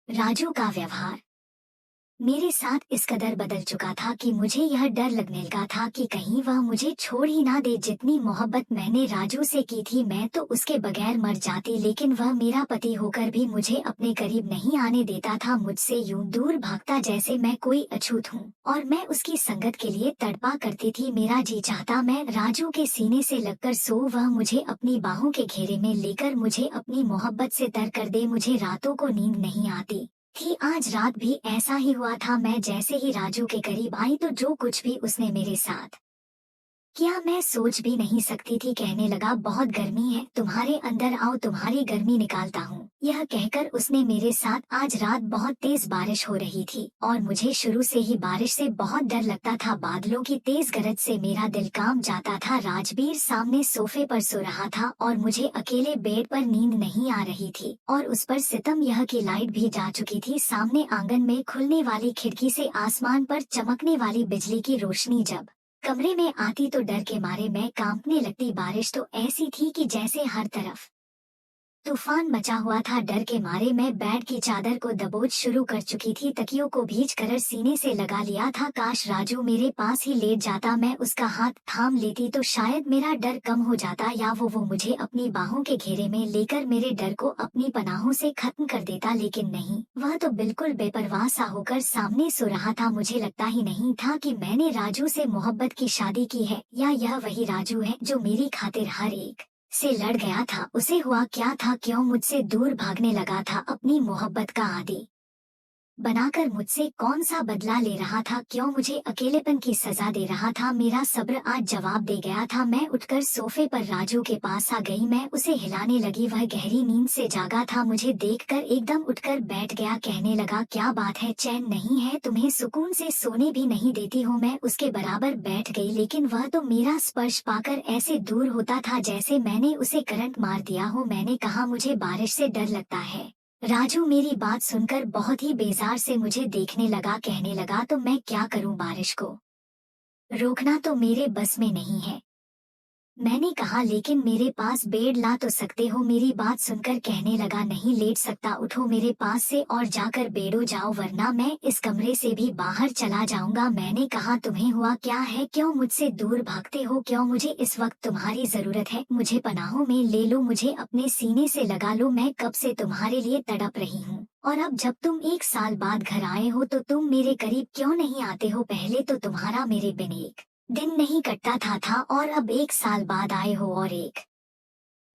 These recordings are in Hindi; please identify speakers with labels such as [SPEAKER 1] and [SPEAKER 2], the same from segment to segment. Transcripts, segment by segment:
[SPEAKER 1] राजू का व्यवहार मेरे साथ इस कदर बदल चुका था कि मुझे यह डर लगने लगा था कि कहीं वह मुझे छोड़ ही ना दे। जितनी मोहब्बत मैंने राजू से की थी, मैं तो उसके बगैर मर जाती, लेकिन वह मेरा पति होकर भी मुझे अपने करीब नहीं आने देता था। मुझसे यूं दूर भागता जैसे मैं कोई अछूत हूँ, और मैं उसकी संगत के लिए तड़पा करती थी। मेरा जी चाहता मैं राजू के सीने से लगकर सो, वह मुझे अपनी बाहों के घेरे में लेकर मुझे अपनी मोहब्बत से तर कर दे। मुझे रातों को नींद नहीं आती थी। आज रात भी ऐसा ही हुआ था। मैं जैसे ही राजू के करीब आई तो जो कुछ भी उसने मेरे साथ क्या मैं सोच भी नहीं सकती थी। कहने लगा, बहुत गर्मी है, तुम्हारे अंदर आओ, तुम्हारी गर्मी निकालता हूँ। यह कहकर उसने मेरे साथ आज रात बहुत तेज बारिश हो रही थी और मुझे शुरू से ही बारिश से बहुत डर लगता था। बादलों की तेज गरज से मेरा दिल कांप जाता था। राजवीर सामने सोफे पर सो रहा था और मुझे अकेले बेड पर नींद नहीं आ रही थी, और उस पर सितम यह कि लाइट भी जा चुकी थी। सामने आंगन में खुलने वाली खिड़की से आसमान पर चमकने वाली बिजली की रोशनी जब कमरे में आती तो डर के मारे मैं कांपने लगती। बारिश तो ऐसी थी कि जैसे हर तरफ तूफान मचा हुआ था। डर के मारे मैं बेड की चादर को दबोच शुरू कर चुकी थी। तकियों को भींच कर सीने से लगा लिया था। काश राजू मेरे पास ही लेट जाता, मैं उसका हाथ थाम लेती तो शायद मेरा डर कम हो जाता, या वो मुझे अपनी बाहों के घेरे में लेकर मेरे डर को अपनी पनाहों से खत्म कर देता। लेकिन नहीं, वह तो बिल्कुल बेपरवाह सा होकर सामने सो रहा था। मुझे लगता ही नहीं था कि मैंने राजू से मोहब्बत की शादी की है, या यह वही राजू है जो मेरी खातिर हर एक से लड़ गया था। उसे हुआ क्या था, क्यों मुझसे दूर भागने लगा था? अपनी मोहब्बत का आदी बनाकर मुझसे कौन सा बदला ले रहा था? क्यों मुझे अकेलेपन की सजा दे रहा था? मेरा सब्र आज जवाब दे गया था। मैं उठकर सोफे पर राजू के पास आ गई। मैं उसे हिलाने लगी। वह गहरी नींद से जागा था। मुझे देखकर एकदम उठकर बैठ गया। कहने लगा, क्या बात है, चैन नहीं है तुम्हें? सुकून से सोने भी नहीं देती हो? मैं उसके बराबर बैठ गई, लेकिन वह तो मेरा स्पर्श पाकर ऐसे दूर होता था जैसे मैंने उसे करंट मार दिया हो। मैंने कहा, मुझे बारिश से डर लगता है। राजू मेरी बात सुनकर बहुत ही बेजार से मुझे देखने लगा। कहने लगा, तो मैं क्या करूं? बारिश को रोकना तो मेरे बस में नहीं है। मैंने कहा, लेकिन मेरे पास बेड ला तो सकते हो? मेरी बात सुनकर कहने लगा, नहीं लेट सकता, उठो मेरे पास से और जाकर बेडो जाओ, वरना मैं इस कमरे से भी बाहर चला जाऊंगा। मैंने कहा, तुम्हें हुआ क्या है? क्यों मुझसे दूर भागते हो? क्यों मुझे इस वक्त तुम्हारी जरूरत है? मुझे पनाहों में ले लो, मुझे अपने सीने से लगा लो। मैं कब से तुम्हारे लिए तड़प रही हूँ, और अब जब तुम 1 साल बाद घर आए हो तो तुम मेरे करीब क्यों नहीं आते हो? पहले तो तुम्हारा मेरे बिन एक दिन नहीं कटता था, और अब 1 साल बाद आए हो और एक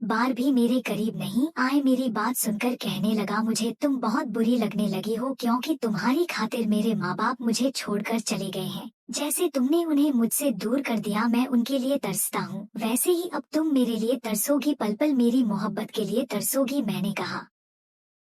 [SPEAKER 1] बार भी मेरे करीब नहीं आए। मेरी बात सुनकर कहने लगा, मुझे तुम बहुत बुरी लगने लगी हो, क्योंकि तुम्हारी खातिर मेरे माँ बाप मुझे छोड़कर चले गए हैं। जैसे तुमने उन्हें मुझसे दूर कर दिया, मैं उनके लिए तरसता हूँ, वैसे ही अब तुम मेरे लिए तरसोगी, पल पल मेरी मोहब्बत के लिए तरसोगी। मैंने कहा,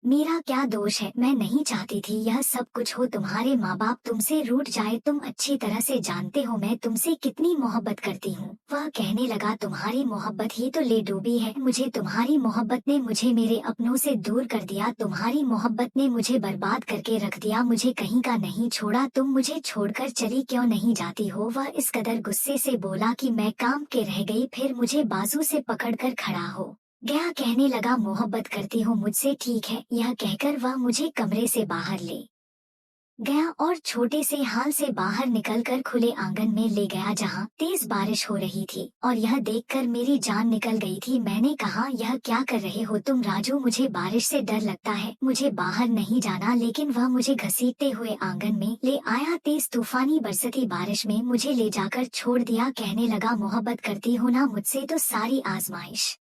[SPEAKER 1] मेरा क्या दोष है? मैं नहीं चाहती थी यह सब कुछ हो। तुम्हारे माँ बाप तुमसे रूठ जाए, तुम अच्छी तरह से जानते हो मैं तुमसे कितनी मोहब्बत करती हूँ। वह कहने लगा, तुम्हारी मोहब्बत ही तो ले डूबी है मुझे। तुम्हारी मोहब्बत ने मुझे मेरे अपनों से दूर कर दिया। तुम्हारी मोहब्बत ने मुझे बर्बाद करके रख दिया। मुझे कहीं का नहीं छोड़ा। तुम मुझे छोड़कर चली क्यों नहीं जाती हो? वह इस कदर गुस्से से बोला कि मैं कांप के रह गई। फिर मुझे बाजू से पकड़कर खड़ा हो गया। कहने लगा, मोहब्बत करती हो मुझसे? ठीक है। यह कहकर वह मुझे कमरे से बाहर ले गया और छोटे से हाल से बाहर निकलकर खुले आंगन में ले गया, जहां तेज बारिश हो रही थी, और यह देखकर मेरी जान निकल गई थी। मैंने कहा, यह क्या कर रहे हो तुम? राजू, मुझे बारिश से डर लगता है, मुझे बाहर नहीं जाना। लेकिन वह मुझे घसीटते हुए आंगन में ले आया। तेज तूफानी बरसती बारिश में मुझे ले जाकर छोड़ दिया। कहने लगा, मोहब्बत करती हो ना मुझसे? तो सारी आजमाइश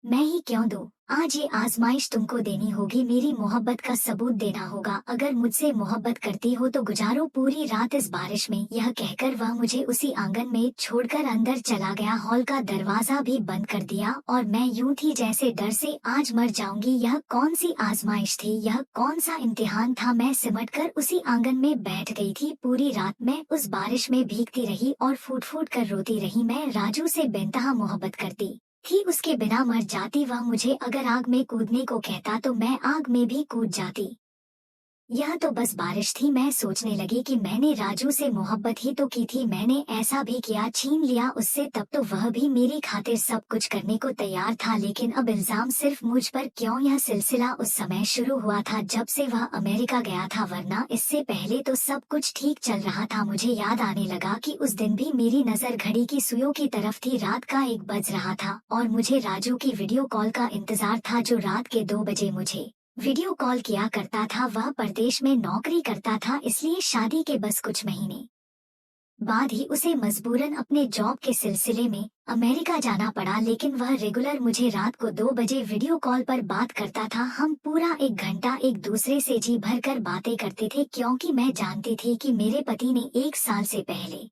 [SPEAKER 1] मैं ही क्यों दूं? आज ये आजमाइश तुमको देनी होगी। मेरी मोहब्बत का सबूत देना होगा। अगर मुझसे मोहब्बत करती हो तो गुजारो पूरी रात इस बारिश में। यह कहकर वह मुझे उसी आंगन में छोड़कर अंदर चला गया। हॉल का दरवाजा भी बंद कर दिया, और मैं यूं थी जैसे डर से आज मर जाऊंगी। यह कौन सी आजमाइश थी? यह कौन सा इम्तिहान था? मैं सिमटकर उसी आंगन में बैठ गई थी। पूरी रात मैं उस बारिश में भीगती रही और फूट फूट कर रोती रही। मैं राजू से बेनतहा मोहब्बत करती थी, उसके बिना मर जाती। वह मुझे अगर आग में कूदने को कहता तो मैं आग में भी कूद जाती। यह तो बस बारिश थी। मैं सोचने लगी कि मैंने राजू से मोहब्बत ही तो की थी, मैंने ऐसा भी किया, छीन लिया उससे, तब तो वह भी मेरी खातिर सब कुछ करने को तैयार था। लेकिन अब इल्जाम सिर्फ मुझ पर क्यों? यह सिलसिला उस समय शुरू हुआ था जब से वह अमेरिका गया था, वरना इससे पहले तो सब कुछ ठीक चल रहा था। मुझे याद आने लगा कि उस दिन भी मेरी नजर घड़ी की सुइयों की तरफ थी। रात का 1 बज रहा था और मुझे राजू की वीडियो कॉल का इंतजार था, जो रात के 2 बजे मुझे वीडियो कॉल किया करता था। वह परदेश में नौकरी करता था, इसलिए शादी के बस कुछ महीने बाद ही उसे मजबूरन अपने जॉब के सिलसिले में अमेरिका जाना पड़ा। लेकिन वह रेगुलर मुझे रात को 2 बजे वीडियो कॉल पर बात करता था। हम पूरा 1 घंटा एक दूसरे से जी भर कर बातें करते थे, क्योंकि मैं जानती थी कि मेरे पति ने 1 साल से पहले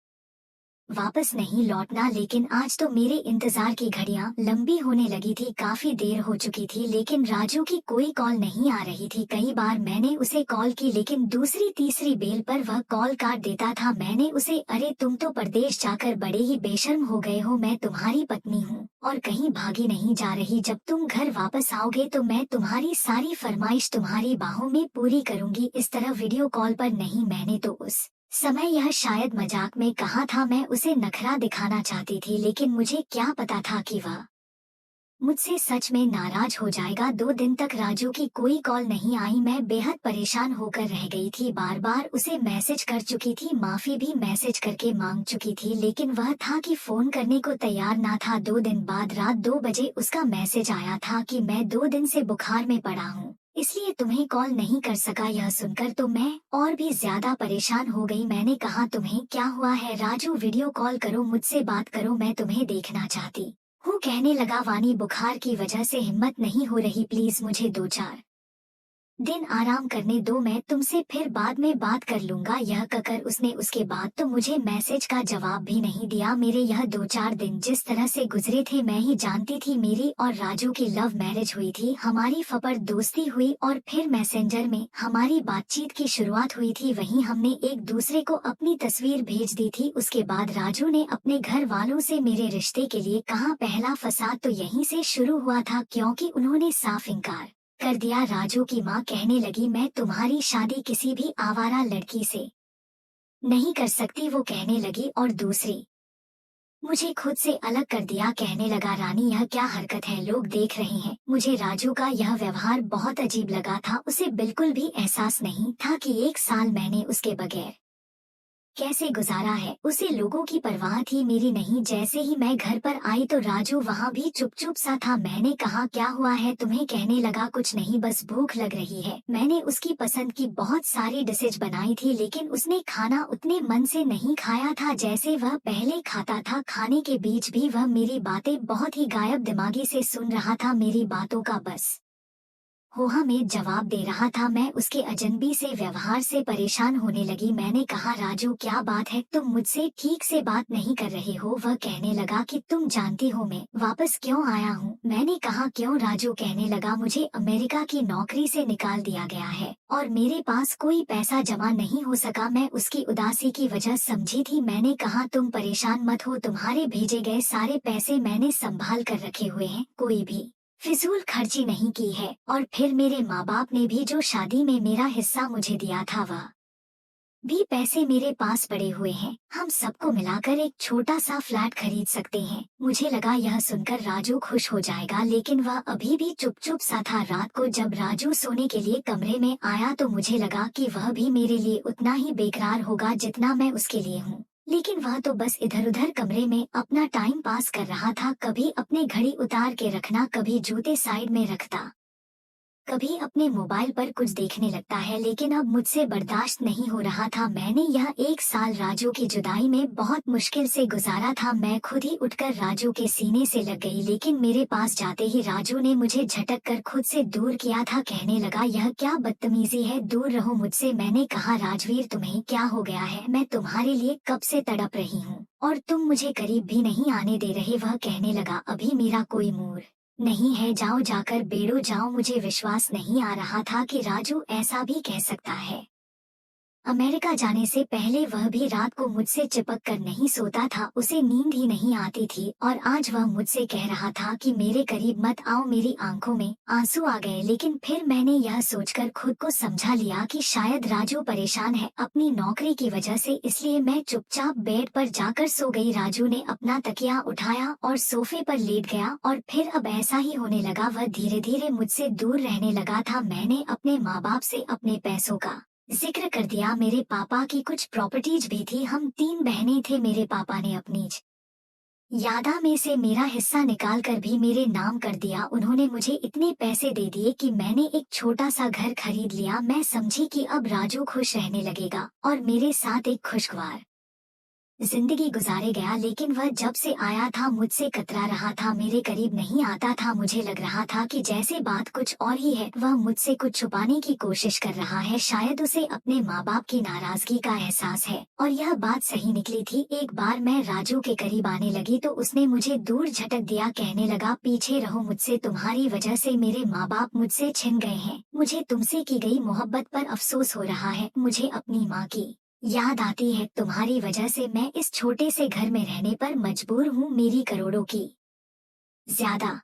[SPEAKER 1] वापस नहीं लौटना। लेकिन आज तो मेरे इंतजार की घड़ियां लंबी होने लगी थी। काफी देर हो चुकी थी लेकिन राजू की कोई कॉल नहीं आ रही थी। कई बार मैंने उसे कॉल की लेकिन दूसरी तीसरी बेल पर वह कॉल काट देता था। मैंने उसे, अरे तुम तो परदेश जाकर बड़े ही बेशर्म हो गए हो, मैं तुम्हारी पत्नी हूँ और कहीं भागी नहीं जा रही। जब तुम घर वापस आओगे तो मैं तुम्हारी सारी फरमाइश तुम्हारी बाहों में पूरी करूंगी। इस तरह वीडियो कॉल पर नहीं। मैंने तो उस समय यह शायद मजाक में कहा था, मैं उसे नखरा दिखाना चाहती थी, लेकिन मुझे क्या पता था कि वह मुझसे सच में नाराज हो जाएगा। 2 दिन तक राजू की कोई कॉल नहीं आई। मैं बेहद परेशान होकर रह गई थी। बार बार उसे मैसेज कर चुकी थी, माफी भी मैसेज करके मांग चुकी थी, लेकिन वह था कि फोन करने को तैयार ना था। 2 दिन बाद रात 2 बजे उसका मैसेज आया था कि मैं 2 दिन से बुखार में पड़ा हूँ, इसलिए तुम्हें कॉल नहीं कर सका। यह सुनकर तो मैं और भी ज्यादा परेशान हो गई। मैंने कहा, तुम्हें क्या हुआ है राजू? वीडियो कॉल करो, मुझसे बात करो, मैं तुम्हें देखना चाहती हूँ। कहने लगा, वानी बुखार की वजह से हिम्मत नहीं हो रही, प्लीज मुझे 2-4 दिन आराम करने दो, मैं तुमसे फिर बाद में बात कर लूंगा। यह कहकर उसने उसके बाद तो मुझे मैसेज का जवाब भी नहीं दिया। मेरे यह 2-4 दिन जिस तरह से गुजरे थे मैं ही जानती थी। मेरी और राजू की लव मैरिज हुई थी, हमारी फपर दोस्ती हुई और फिर मैसेंजर में हमारी बातचीत की शुरुआत हुई थी। वहीं हमने एक दूसरे को अपनी तस्वीर भेज दी थी। उसके बाद राजू ने अपने घर वालों से मेरे रिश्ते के लिए कहा। पहला फसाद तो यहीं से शुरू हुआ था, क्योंकि उन्होंने साफ इनकार कर दिया। राजू की माँ कहने लगी, मैं तुम्हारी शादी किसी भी आवारा लड़की से नहीं कर सकती, वो कहने लगी, और दूसरी मुझे खुद से अलग कर दिया। कहने लगा, रानी यह क्या हरकत है, लोग देख रहे हैं। मुझे राजू का यह व्यवहार बहुत अजीब लगा था। उसे बिल्कुल भी एहसास नहीं था कि 1 साल मैंने उसके बगैर कैसे गुजारा है। उसे लोगों की परवाह थी, मेरी नहीं। जैसे ही मैं घर पर आई तो राजू वहाँ भी चुप चुप सा था। मैंने कहा, क्या हुआ है तुम्हें? कहने लगा, कुछ नहीं, बस भूख लग रही है। मैंने उसकी पसंद की बहुत सारी डिशेज बनाई थी, लेकिन उसने खाना उतने मन से नहीं खाया था जैसे वह पहले खाता था। खाने के बीच भी वह मेरी बातें बहुत ही गायब दिमागी से सुन रहा था, मेरी बातों का बस होहा में जवाब दे रहा था। मैं उसके अजनबी से व्यवहार से परेशान होने लगी। मैंने कहा, राजू क्या बात है, तुम मुझसे ठीक से बात नहीं कर रहे हो? वह कहने लगा कि तुम जानती हो मैं वापस क्यों आया हूँ। मैंने कहा, क्यों? राजू कहने लगा, मुझे अमेरिका की नौकरी से निकाल दिया गया है और मेरे पास कोई पैसा जमा नहीं हो सका। मैं उसकी उदासी की वजह समझी थी। मैंने कहा, तुम परेशान मत हो, तुम्हारे भेजे गए सारे पैसे मैंने संभाल कर रखे हुए हैं, कोई भी फिजूल खर्ची नहीं की है। और फिर मेरे माँ बाप ने भी जो शादी में मेरा हिस्सा मुझे दिया था, वह भी पैसे मेरे पास पड़े हुए हैं। हम सबको मिलाकर एक छोटा सा फ्लैट खरीद सकते हैं। मुझे लगा यह सुनकर राजू खुश हो जाएगा, लेकिन वह अभी भी चुप चुप सा था। रात को जब राजू सोने के लिए कमरे में आया तो मुझे लगा कि वह भी मेरे लिए उतना ही बेकरार होगा जितना मैं उसके लिए हूँ। लेकिन वह तो बस इधर उधर कमरे में अपना टाइम पास कर रहा था। कभी अपने घड़ी उतार के रखना, कभी जूते साइड में रखता, कभी अपने मोबाइल पर कुछ देखने लगता है। लेकिन अब मुझसे बर्दाश्त नहीं हो रहा था। मैंने यह 1 साल राजू की जुदाई में बहुत मुश्किल से गुजारा था। मैं खुद ही उठकर राजू के सीने से लग गई, लेकिन मेरे पास जाते ही राजू ने मुझे झटक कर खुद से दूर किया था। कहने लगा, यह क्या बदतमीजी है, दूर रहो मुझसे। मैंने कहा, राजवीर तुम्हें क्या हो गया है? मैं तुम्हारे लिए कब से तड़प रही हूँ और तुम मुझे करीब भी नहीं आने दे रहे। वह कहने लगा, अभी मेरा कोई मूड नहीं है, जाओ जाकर बेड़ो जाओ। मुझे विश्वास नहीं आ रहा था कि राजू ऐसा भी कह सकता है। अमेरिका जाने से पहले वह भी रात को मुझसे चिपक कर नहीं सोता था, उसे नींद ही नहीं आती थी और आज वह मुझसे कह रहा था कि मेरे करीब मत आओ। मेरी आंखों में आंसू आ गए, लेकिन फिर मैंने यह सोचकर खुद को समझा लिया कि शायद राजू परेशान है अपनी नौकरी की वजह से, इसलिए मैं चुपचाप बेड पर जाकर सो गई। राजू ने अपना तकिया उठाया और सोफे पर लेट गया और फिर अब ऐसा ही होने लगा, वह धीरे धीरे मुझसे दूर रहने लगा था। मैंने अपने माँ बाप से अपने पैसों का जिक्र कर दिया। मेरे पापा की कुछ प्रॉपर्टीज भी थी, हम 3 बहनें थे। मेरे पापा ने अपनी यादा में से मेरा हिस्सा निकाल कर भी मेरे नाम कर दिया। उन्होंने मुझे इतने पैसे दे दिए कि मैंने एक छोटा सा घर खरीद लिया। मैं समझी कि अब राजू खुश रहने लगेगा और मेरे साथ एक खुशगवार जिंदगी गुजारे गया, लेकिन वह जब से आया था मुझसे कतरा रहा था, मेरे करीब नहीं आता था। मुझे लग रहा था कि जैसे बात कुछ और ही है, वह मुझसे कुछ छुपाने की कोशिश कर रहा है। शायद उसे अपने माँ बाप की नाराजगी का एहसास है और यह बात सही निकली थी। एक बार मैं राजू के करीब आने लगी तो उसने मुझे दूर झटक दिया, कहने लगा पीछे रहो मुझसे, तुम्हारी वजह से मेरे माँ बाप मुझसे छिन गए हैं। मुझे तुमसे की गई मोहब्बत पर अफसोस हो रहा है, मुझे अपनी माँ की याद आती है। तुम्हारी वजह से मैं इस छोटे से घर में रहने पर मजबूर हूँ। मेरी करोड़ों की ज्यादा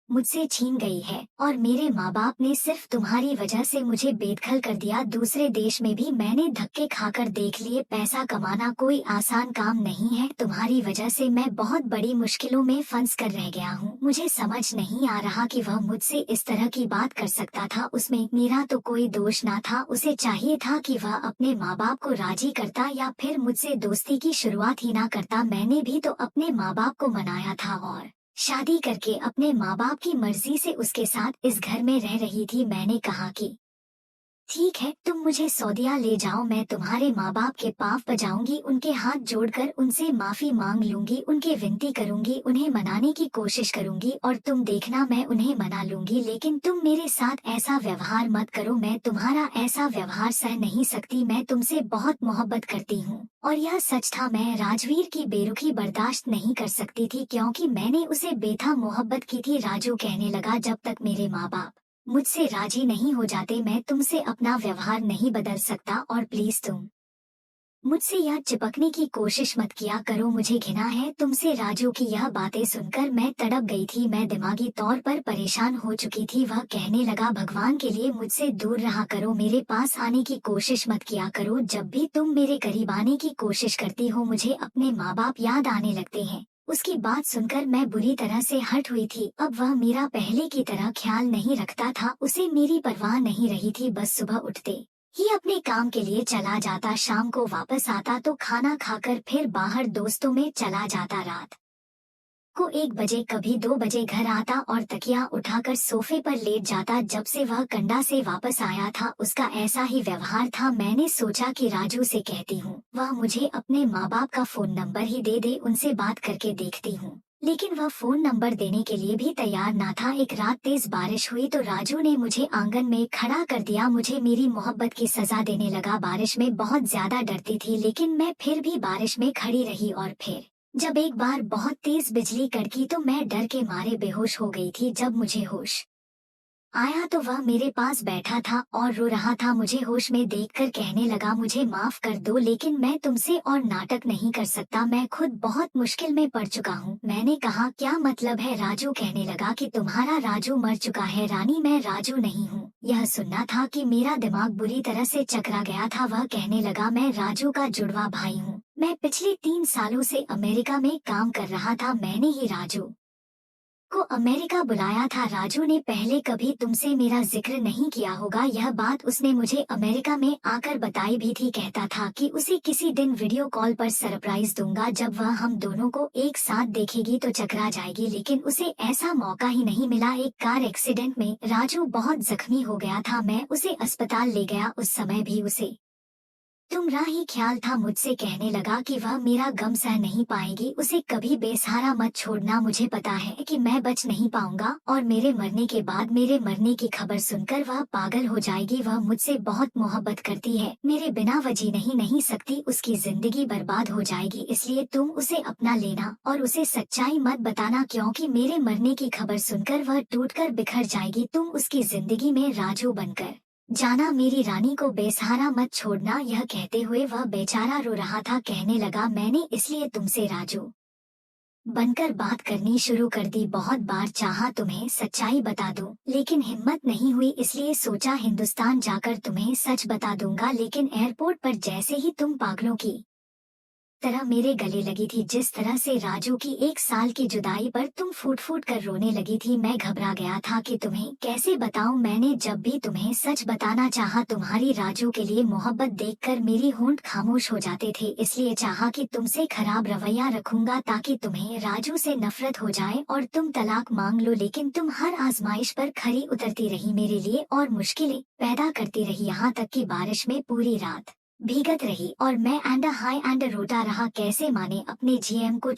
[SPEAKER 1] मुझसे छीन गई है और मेरे माँ बाप ने सिर्फ तुम्हारी वजह से मुझे बेदखल कर दिया। दूसरे देश में भी मैंने धक्के खाकर देख लिए, पैसा कमाना कोई आसान काम नहीं है। तुम्हारी वजह से मैं बहुत बड़ी मुश्किलों में फंस कर रह गया हूँ। मुझे समझ नहीं आ रहा कि वह मुझसे इस तरह की बात कर सकता था। उसमें मेरा तो कोई दोष ना था। उसे चाहिए था कि वह अपने माँ बाप को राजी करता या फिर मुझसे दोस्ती की शुरुआत ही ना करता। मैंने भी तो अपने माँ बाप को मनाया था और शादी करके अपने माँ बाप की मर्जी से उसके साथ इस घर में रह रही थी। मैंने कहा कि ठीक है, तुम मुझे सऊदीया ले जाओ, मैं तुम्हारे माँ बाप के पाँव बजाऊंगी, उनके हाथ जोड़कर उनसे माफी मांग लूंगी, उनके विनती करूंगी, उन्हें मनाने की कोशिश करूंगी और तुम देखना मैं उन्हें मना लूंगी। लेकिन तुम मेरे साथ ऐसा व्यवहार मत करो, मैं तुम्हारा ऐसा व्यवहार सह नहीं सकती। मैं तुमसे बहुत मोहब्बत करती हूँ। और यह सच था, मैं राजवीर की बेरुखी बर्दाश्त नहीं कर सकती थी क्योंकि मैंने उसे बेथा मोहब्बत की थी। राजू कहने लगा जब तक मेरे माँ बाप मुझसे राजी नहीं हो जाते मैं तुमसे अपना व्यवहार नहीं बदल सकता और प्लीज तुम मुझसे यह चिपकने की कोशिश मत किया करो, मुझे घिना है तुमसे। राजू की यह बातें सुनकर मैं तड़प गई थी, मैं दिमागी तौर पर परेशान हो चुकी थी। वह कहने लगा भगवान के लिए मुझसे दूर रहा करो, मेरे पास आने की कोशिश मत किया करो। जब भी तुम मेरे करीब आने की कोशिश करती हो मुझे अपने माँ बाप याद आने लगते हैं। उसकी बात सुनकर मैं बुरी तरह से हर्ट हुई थी। अब वह मेरा पहले की तरह ख्याल नहीं रखता था, उसे मेरी परवाह नहीं रही थी। बस सुबह उठते ही अपने काम के लिए चला जाता, शाम को वापस आता तो खाना खाकर फिर बाहर दोस्तों में चला जाता। रात को 1 बजे कभी 2 बजे घर आता और तकिया उठाकर सोफे पर लेट जाता। जब से वह कंडा से वापस आया था उसका ऐसा ही व्यवहार था। मैंने सोचा कि राजू से कहती हूँ, वह मुझे अपने माँ बाप का फोन नंबर ही दे दे, उनसे बात करके देखती हूँ। लेकिन वह फोन नंबर देने के लिए भी तैयार ना था। एक रात तेज बारिश हुई तो राजू ने मुझे आंगन में खड़ा कर दिया, मुझे मेरी मोहब्बत की सजा देने लगा। बारिश में बहुत ज्यादा डरती थी लेकिन मैं फिर भी बारिश में खड़ी रही और फिर जब एक बार बहुत तेज बिजली कड़की तो मैं डर के मारे बेहोश हो गई थी। जब मुझे होश आया तो वह मेरे पास बैठा था और रो रहा था। मुझे होश में देखकर कहने लगा मुझे माफ कर दो लेकिन मैं तुमसे और नाटक नहीं कर सकता, मैं खुद बहुत मुश्किल में पड़ चुका हूँ। मैंने कहा क्या मतलब है? राजू कहने लगा कि तुम्हारा राजू मर चुका है रानी, मैं राजू नहीं हूँ। यह सुनना था कि मेरा दिमाग बुरी तरह से चकरा गया था। वह कहने लगा मैं राजू का जुड़वा भाई हूँ, मैं पिछले 3 सालों से अमेरिका में काम कर रहा था, मैंने ही राजू को अमेरिका बुलाया था। राजू ने पहले कभी तुमसे मेरा जिक्र नहीं किया होगा, यह बात उसने मुझे अमेरिका में आकर बताई भी थी। कहता था कि उसे किसी दिन वीडियो कॉल पर सरप्राइज दूंगा, जब वह हम दोनों को एक साथ देखेगी तो चकरा जाएगी। लेकिन उसे ऐसा मौका ही नहीं मिला। एक कार एक्सीडेंट में राजू बहुत जख्मी हो गया था, मैं उसे अस्पताल ले गया। उस समय भी उसे तुम्हारा ही ख्याल था। मुझसे कहने लगा कि वह मेरा गम सह नहीं पाएगी, उसे कभी बेसहारा मत छोड़ना, मुझे पता है कि मैं बच नहीं पाऊंगा और मेरे मरने के बाद मेरे मरने की खबर सुनकर वह पागल हो जाएगी। वह मुझसे बहुत मोहब्बत करती है, मेरे बिना वजह नहीं सकती, उसकी जिंदगी बर्बाद हो जाएगी। इसलिए तुम उसे अपना लेना और उसे सच्चाई मत बताना क्योंकि मेरे मरने की खबर सुनकर वह टूटकर बिखर जाएगी। तुम उसकी जिंदगी में राजू बनकर जाना मेरी रानी को बेसहारा मत छोड़ना। यह कहते हुए वह बेचारा रो रहा था। कहने लगा, मैंने इसलिए तुमसे राजू बनकर बात करनी शुरू कर दी। बहुत बार चाहा तुम्हें सच्चाई बता दूं, लेकिन हिम्मत नहीं हुई, इसलिए सोचा हिंदुस्तान जाकर तुम्हें सच बता दूंगा। लेकिन एयरपोर्ट पर जैसे ही तुम पागलों की तरह मेरे गले लगी थी, जिस तरह से राजू की 1 साल की जुदाई पर तुम फूट फूट कर रोने लगी थी, मैं घबरा गया था कि तुम्हें कैसे बताऊं। मैंने जब भी तुम्हें सच बताना चाहा, तुम्हारी राजू के लिए मोहब्बत देखकर मेरी होंठ खामोश हो जाते थे। इसलिए चाहा कि तुमसे खराब रवैया रखूंगा ताकि तुम्हें राजू से नफरत हो जाए और तुम तलाक मांग लो। लेकिन तुम हर आजमाइश पर खरी उतरती रही मेरे लिए और मुश्किलें पैदा करती रही, यहाँ तक कि बारिश में पूरी रात भीगत रही और मैं एंड हाई एंड रोता रहा। कैसे माने अपने जीएम को।